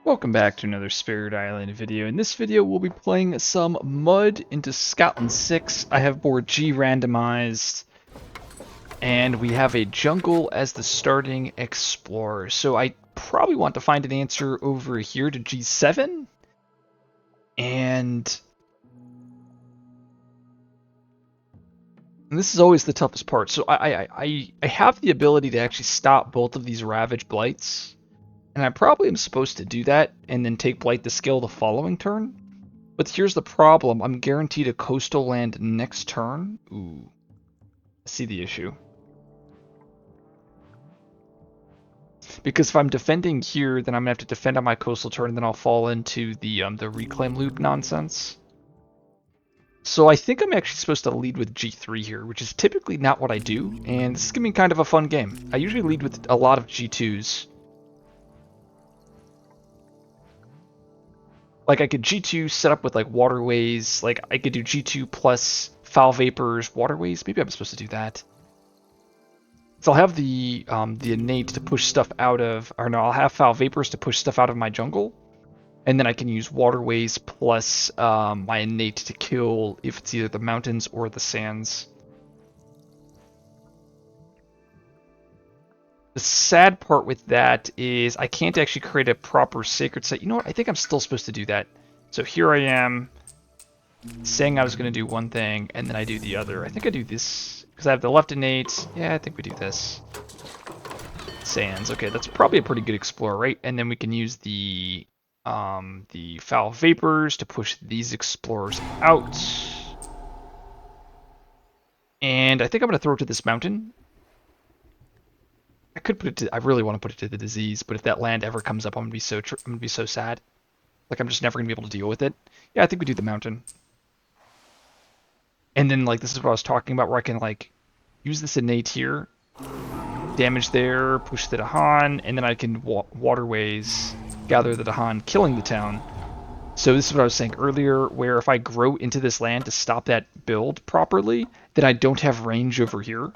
Welcome back to another Spirit Island video. In this video, we'll be playing some Mud into Scotland 6. I have board G randomized, and we have a jungle as the starting explorer. So I probably want to find an answer over here to G7, and this is always the toughest part. So I have the ability to actually stop both of these Ravage Blights. And I probably am supposed to do that and then take Blight the skill the following turn. But here's the problem. I'm guaranteed a coastal land next turn. Ooh. I see the issue. Because if I'm defending here, then I'm going to have to defend on my coastal turn, and then I'll fall into the reclaim loop nonsense. So I think I'm actually supposed to lead with G3 here, which is typically not what I do. And this is going to be kind of a fun game. I usually lead with a lot of G2s. Like, I could G2 set up with, like, waterways. Like, I could do G2 plus foul vapors, waterways. Maybe I'm supposed to do that. So I'll have the innate to push stuff out of... Or no, I'll have foul vapors to push stuff out of my jungle. And then I can use waterways plus my innate to kill if it's either the mountains or the sands. The sad part with that is I can't actually create a proper sacred site. You know what? I think I'm still supposed to do that. So here I am saying I was going to do one thing, and then I do the other. I think I do this because I have the left innate. Yeah, I think we do this. Sands. Okay, that's probably a pretty good explorer, right? And then we can use the foul vapors to push these explorers out. And I think I'm going to throw it to this mountain. I could put it to. I really want to put it to the disease, but if that land ever comes up, I'm gonna be so sad. Like I'm just never gonna be able to deal with it. Yeah, I think we do the mountain. And then like this is what I was talking about, where I can like use this innate here, damage there, push the Dahan, and then I can waterways gather the Dahan, killing the town. So this is what I was saying earlier, where if I grow into this land to stop that build properly, then I don't have range over here.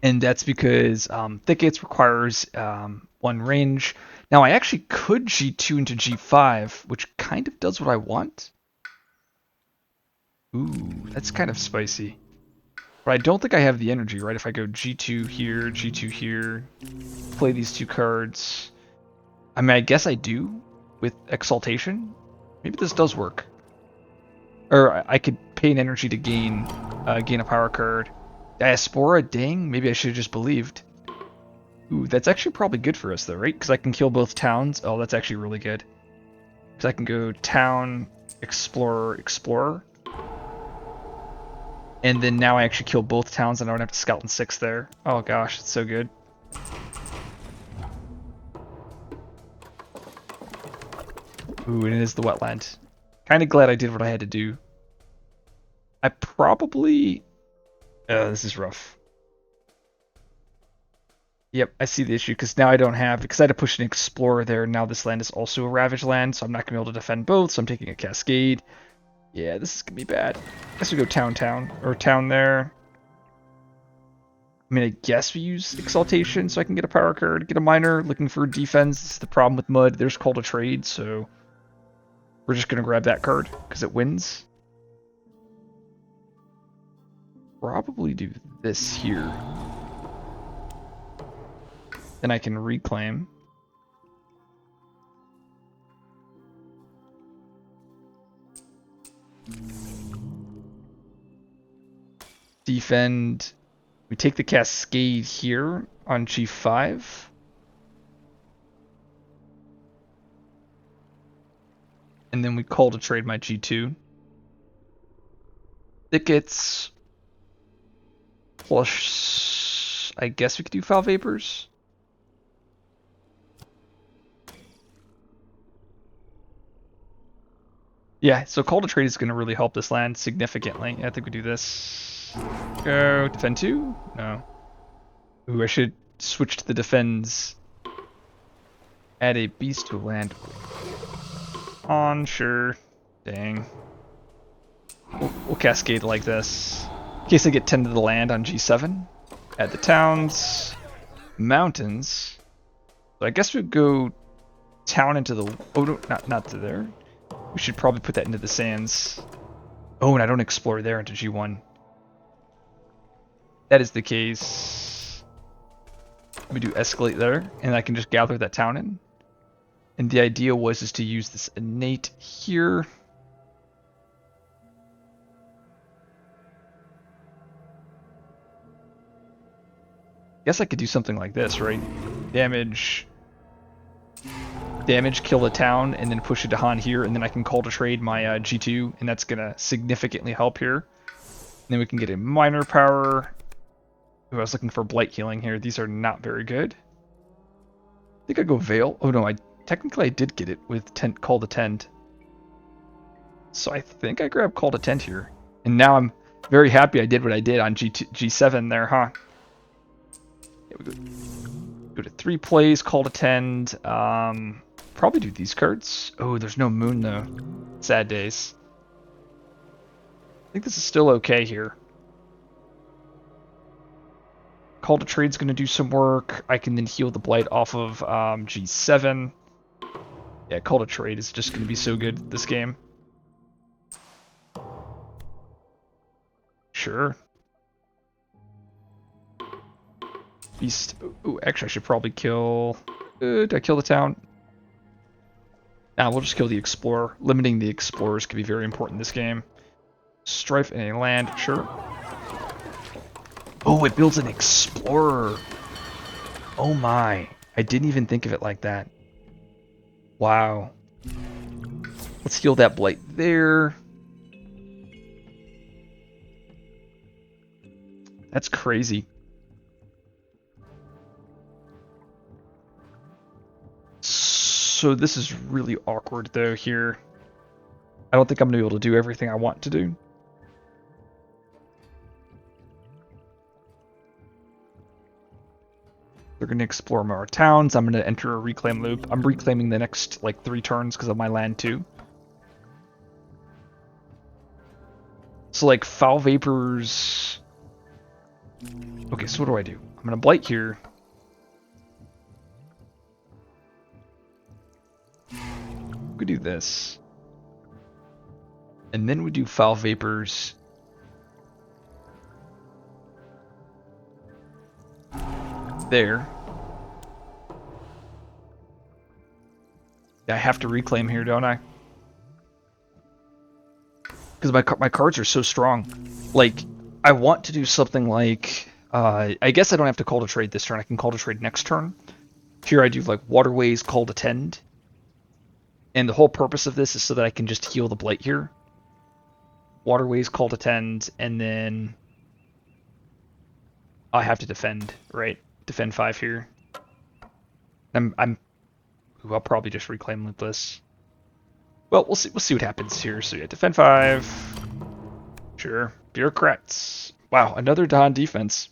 And that's because thickets requires one range. Now I actually could G2 into G5, which kind of does what I want. Ooh, that's kind of spicy. But I don't think I have the energy, right? If I go G2 here, play these two cards. I mean, I guess I do with Exaltation. Maybe this does work. Or I could pay an energy to gain a power card. Diaspora, dang, maybe I should have just believed. Ooh, that's actually probably good for us though, right? Because I can kill both towns. Oh, that's actually really good. Because I can go town, explorer, explorer. And then now I actually kill both towns and I don't have to scout in 6 there. Oh gosh, it's so good. Ooh, and it is the wetland. Kind of glad I did what I had to do. I probably... this is rough. Yep, I see the issue, because now I don't have... Because I had to push an explorer there, and now this land is also a ravage land, so I'm not going to be able to defend both, so I'm taking a cascade. Yeah, this is going to be bad. I guess we go town, or town there. I mean, I guess we use Exaltation, so I can get a power card, get a miner, looking for defense. This is the problem with Mud. There's Call to Trade, so... We're just going to grab that card, because it wins. Probably do this here. Then I can reclaim. Defend. We take the cascade here on G5. And then we call to trade my G2. Thickets. Plus, I guess we could do foul vapors. Yeah, so call to trade is going to really help this land significantly. I think we do this. Go defend 2? No. Ooh, I should switch to the defends. Add a beast to land. On, sure. Dang. We'll cascade like this. In case I get 10 to the land on G7. Add the towns. mountains. So I guess we'd go town into the... Oh, no, not to there. We should probably put that into the sands. Oh, and I don't explore there into G1. That is the case. Let me do escalate there, and I can just gather that town in. And the idea was is to use this innate here. Guess I could do something like this, right? Damage, kill the town, and then push it to Han here, and then I can call to trade my G2, and that's gonna significantly help here. And then we can get a minor power. Ooh, I was looking for blight healing here. These are not very good. I think I go Veil. Oh no, technically I did get it with Call to Tend. So I think I grabbed Call to Tend here. And now I'm very happy I did what I did on G7 there, huh? Yeah, we go to 3 plays, Call to Tend. Probably do these cards. Oh, there's no moon though. Sad days. I think this is still okay here. Call to Trade's going to do some work. I can then heal the Blight off of G7. Yeah, Call to Trade is just going to be so good this game. Sure. Beast. Ooh, actually, I should probably kill... did I kill the town? Nah, we'll just kill the Explorer. Limiting the Explorers can be very important in this game. Strife in a land, sure. Oh, it builds an Explorer. Oh my. I didn't even think of it like that. Wow. Let's heal that Blight there. That's crazy. So this is really awkward though here. I don't think I'm going to be able to do everything I want to do. They're going to explore more towns. I'm going to enter a reclaim loop. I'm reclaiming the next like 3 turns because of my land too. So like Foul Vapors... Okay, so what do I do? I'm going to Blight here. We do this. And then we do Foul Vapors. There. I have to reclaim here, don't I? Because my cards are so strong. Like, I want to do something like... I guess I don't have to call to trade this turn. I can call to trade next turn. Here I do like Waterways, Call to Tend. And the whole purpose of this is so that I can just heal the Blight here. Waterways, Call to Tend, and then... I have to defend, right? Defend 5 here. I'll probably just reclaim loop this. Well, we'll see what happens here. So yeah, defend 5. Sure. Bureaucrats. Wow, another Don defense.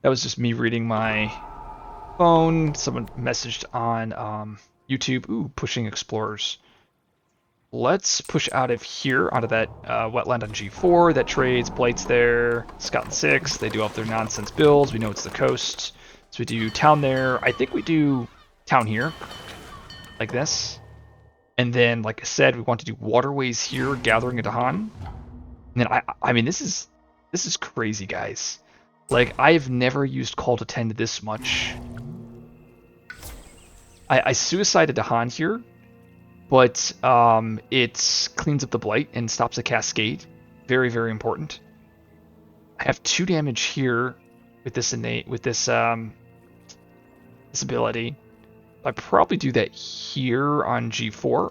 That was just me reading my phone. Someone messaged on YouTube. Ooh, pushing explorers. Let's push out of here, onto that wetland on G4. That trades, Blight's there, Scout 6. They do all their nonsense builds. We know it's the coast. So we do town there. I think we do town here, like this. And then, like I said, we want to do waterways here, gathering into Han. And then I mean, this is crazy, guys. Like, I've never used Call to Tend this much. I suicided to Han here. But it cleans up the Blight and stops a cascade. Very, very important. I have 2 damage here with this this ability. I probably do that here on G4.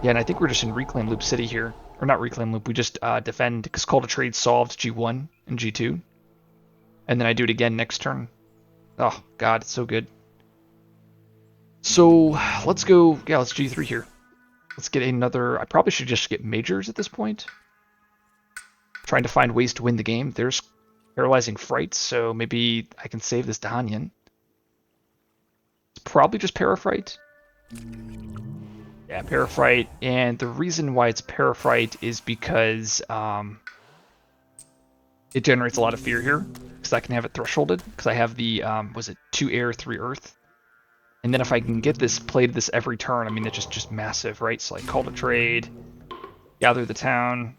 Yeah, and I think we're just in Reclaim Loop City here. Or not Reclaim Loop, we just defend, because Call to Trade solved G1 and G2. And then I do it again next turn. Oh, God, it's so good. So let's go, yeah, let's G3 here. Let's get another, I probably should just get majors at this point. Trying to find ways to win the game. There's Paralyzing Fright, so maybe I can save this Dahanyan. It's probably just Parafright. Yeah, Paraphrite. And the reason why it's Paraphrite is because it generates a lot of fear here. Because I can have it thresholded. Because I have the, was it 2 air, 3 earth? And then if I can get this, played this every turn, I mean, it's just massive, right? So like call to trade, gather the town.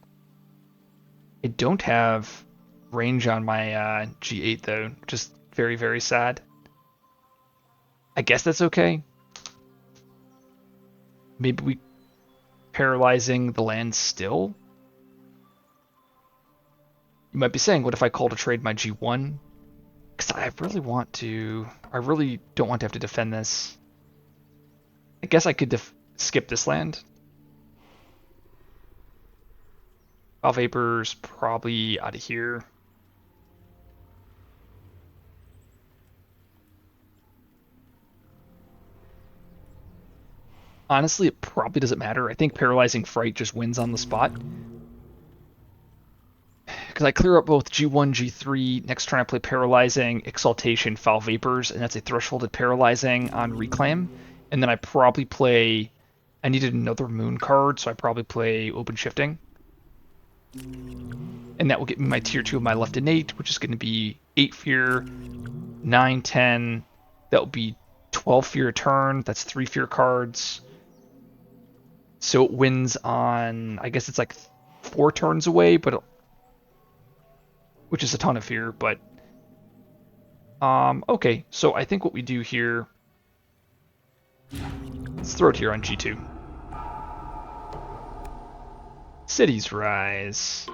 I don't have range on my G8 though, which is very, very sad. I guess that's okay. Maybe we paralyzing the land still? You might be saying, what if I call to trade my G1? Because I really want to... I really don't want to have to defend this. I guess I could skip this land. Foul Vapor's probably out of here. Honestly, it probably doesn't matter. I think Paralyzing Fright just wins on the spot. Because I clear up both G1, G3. Next turn I play Paralyzing, Exaltation, Foul Vapors, and that's a thresholded Paralyzing on Reclaim. And then I probably play... I needed another Moon card, so I probably play Open Shifting. And that will get me my tier 2 of my left innate, which is going to be 8 fear, 9, 10. That will be 12 fear a turn. That's 3 fear cards. So it wins on, I guess it's like 4 turns away, but which is a ton of fear. But okay, so I think what we do here, let's throw it here on G2. Cities Rise.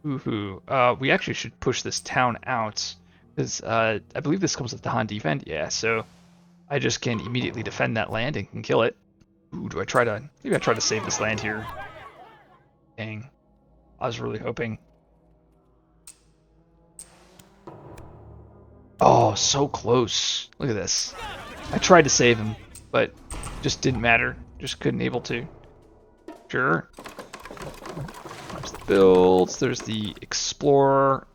Woohoo. We actually should push this town out, because I believe this comes with the Han defend. Yeah, so I just can immediately defend that land and can kill it. Ooh, do I try to... Maybe I try to save this land here. Dang. I was really hoping. Oh, so close. Look at this. I tried to save him, but just didn't matter. Just couldn't able to. Sure. There's the builds. There's the Explorer.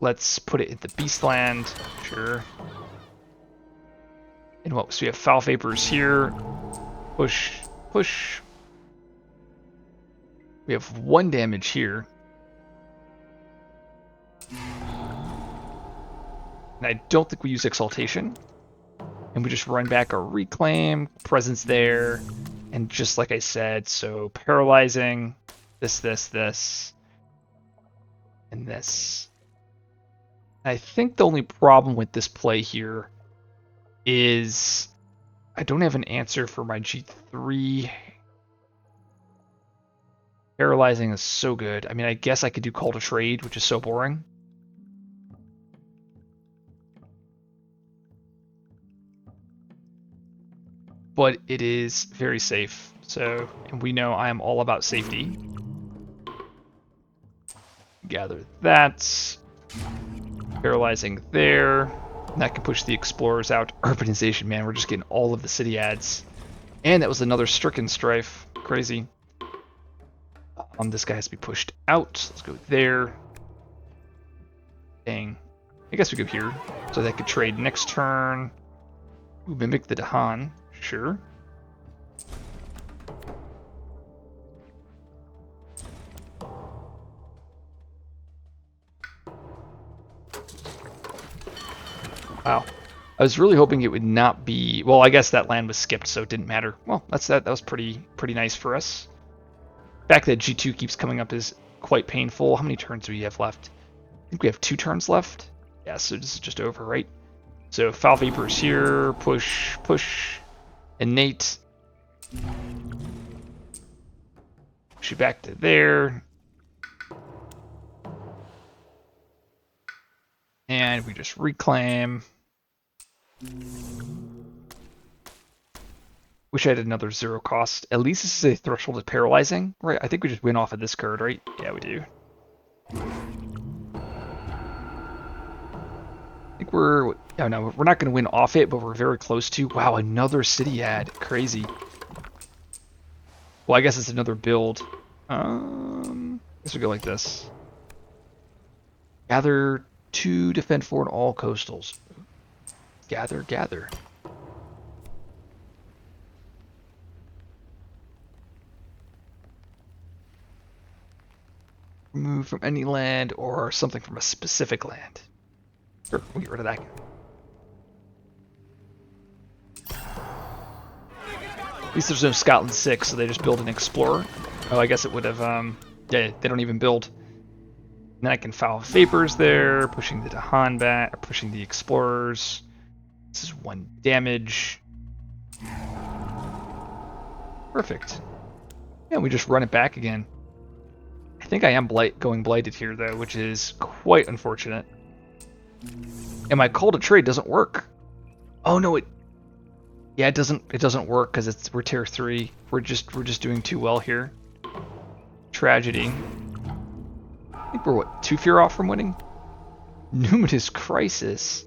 Let's put it in the Beastland. Sure. And what? So we have Foul Vapors here. Push. Push. We have 1 damage here. And I don't think we use Exaltation. And we just run back our Reclaim. Presence there. And just like I said, so Paralyzing. This, and this. I think the only problem with this play here is I don't have an answer for my G3. Paralyzing is so good. I mean, I guess I could do Call to Trade, which is so boring. But it is very safe. So, and we know I am all about safety. Gather that. Paralyzing there. And that can push the Explorers out. Urbanization, man, we're just getting all of the city ads. And that was another Stricken Strife. Crazy. This guy has to be pushed out. Let's go there. Dang. I guess we go here. So that could trade next turn. Ooh, Mimic the Dahan. Sure. Wow. I was really hoping it would not be... Well, I guess that land was skipped, so it didn't matter. Well, that's that. That was pretty nice for us. The fact that G2 keeps coming up is quite painful. How many turns do we have left? I think we have 2 turns left. Yeah, so this is just over, right? So Foul Vapors here. Push, push. Innate. Push you back to there. And we just reclaim. Wish I had another 0 cost. At least this is a threshold of paralyzing, right? I think we just win off of this card, right? Yeah, we do. I think we're... Oh, no, we're not going to win off it, but we're very close to. Wow, another city ad. Crazy. Well, I guess it's another build. I guess we go like this. Gather 2, defend 4 in all coastals. Gather, gather. Remove from any land or something from a specific land. Sure, we'll get rid of that. At least there's no Scotland 6, so they just build an Explorer. Oh, I guess it would have, yeah, they don't even build. And then I can foul Vapors there, pushing the Dahan back, pushing the Explorers. This is 1 damage. Perfect. Yeah, we just run it back again. I think I am going blighted here, though, which is quite unfortunate. And my call to trade doesn't work. Oh no, yeah, it doesn't work because we're tier 3. We're just doing too well here. Tragedy. I think we're what, 2 fear off from winning? Numinous Crisis.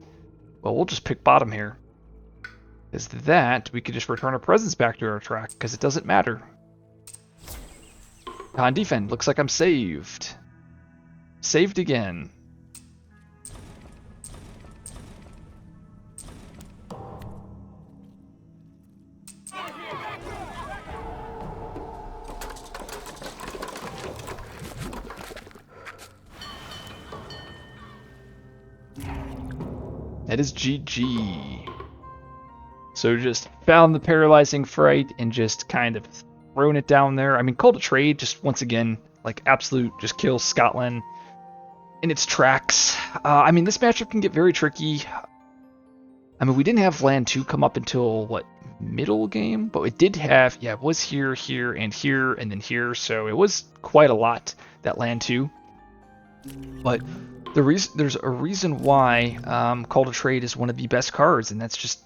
Well, we'll just pick bottom here. Because that, we could just return our presence back to our track, because it doesn't matter. On defend, looks like I'm saved. Saved again. That is GG. So just found the Paralyzing Fright and just kind of thrown it down there. I mean, Call to Trade, just once again, like absolute, just kills Scotland in its tracks. I mean, this matchup can get very tricky. I mean, we didn't have land 2 come up until, what, middle game? But it did have, yeah, it was here, here, and then here. So it was quite a lot, that land 2. But there's a reason why Call to Trade is one of the best cards, and that's just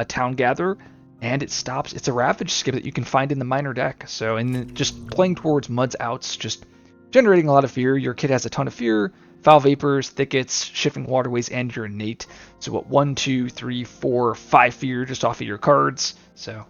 Town Gather, and it's a Ravage skip that you can find in the minor deck. So, and just playing towards Mud's outs, just generating a lot of fear. Your kid has a ton of fear, Foul Vapors, Thickets, Shifting Waterways, and your innate. So what, 1, 2, 3, 4, 5 fear just off of your cards. So